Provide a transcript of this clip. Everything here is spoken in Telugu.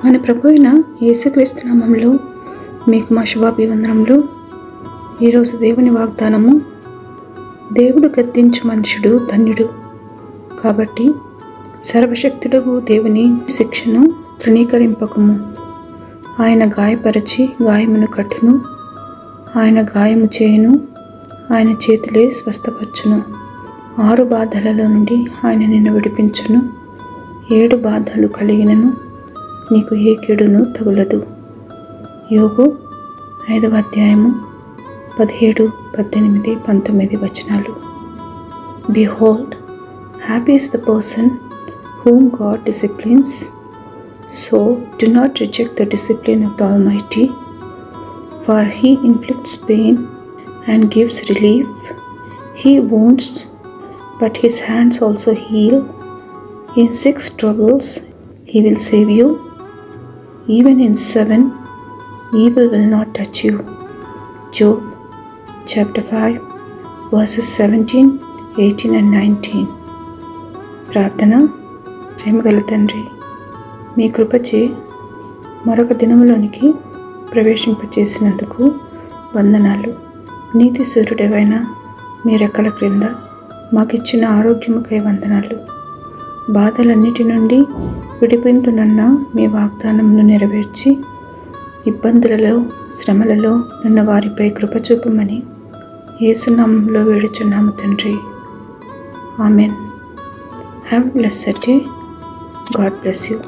మన ప్రభు అయిన యేసుక్రీస్తు నామములో మీకు మా శుభాభివందనములు. ఈరోజు దేవుని వాగ్దానము, దేవుడు గద్దించు మనుషుడు ధన్యుడు. కాబట్టి సర్వశక్తుడగు దేవుని శిక్షను తృణీకరింపకము. ఆయన గాయపరచి గాయమును కట్టును, ఆయన గాయము చేయును, ఆయన చేతులే స్వస్థపరచును. 6 బాధలలో నుండి ఆయన నిన్ను విడిపించును. 7 బాధలు కలిగినను నీకు ఏ కీడును తగులదు. యోబు 5వ అధ్యాయము 17, 18, 19 వచనాలు. Behold, happy is the person whom God disciplines. So do not reject the discipline of the Almighty, for He inflicts pain and gives relief. He wounds, but His hands also heal. In 6 troubles He will save you. Even in 7, evil will not touch you. Job chapter 5 verses 17, 18 and 19. ప్రార్థన. ప్రేమగల తండ్రి, మీ కృపచే మరొక దినములోనికి ప్రవేశింపచేసినందుకు వందనాలు. నీతి సూర్యుడైన మీ రెక్కల క్రింద మాకిచ్చిన ఆరోగ్యముకై వందనాలు. బాధలన్నిటి నుండి విడిపింతునన్న మీ వాగ్దానమును నెరవేర్చి ఇబ్బందులలో, శ్రమలలో ఉన్న వారిపై కృప చూపమని యేసు నామములో వేడుచున్నాము తండ్రి. Amen. Have a blessed day. God bless you.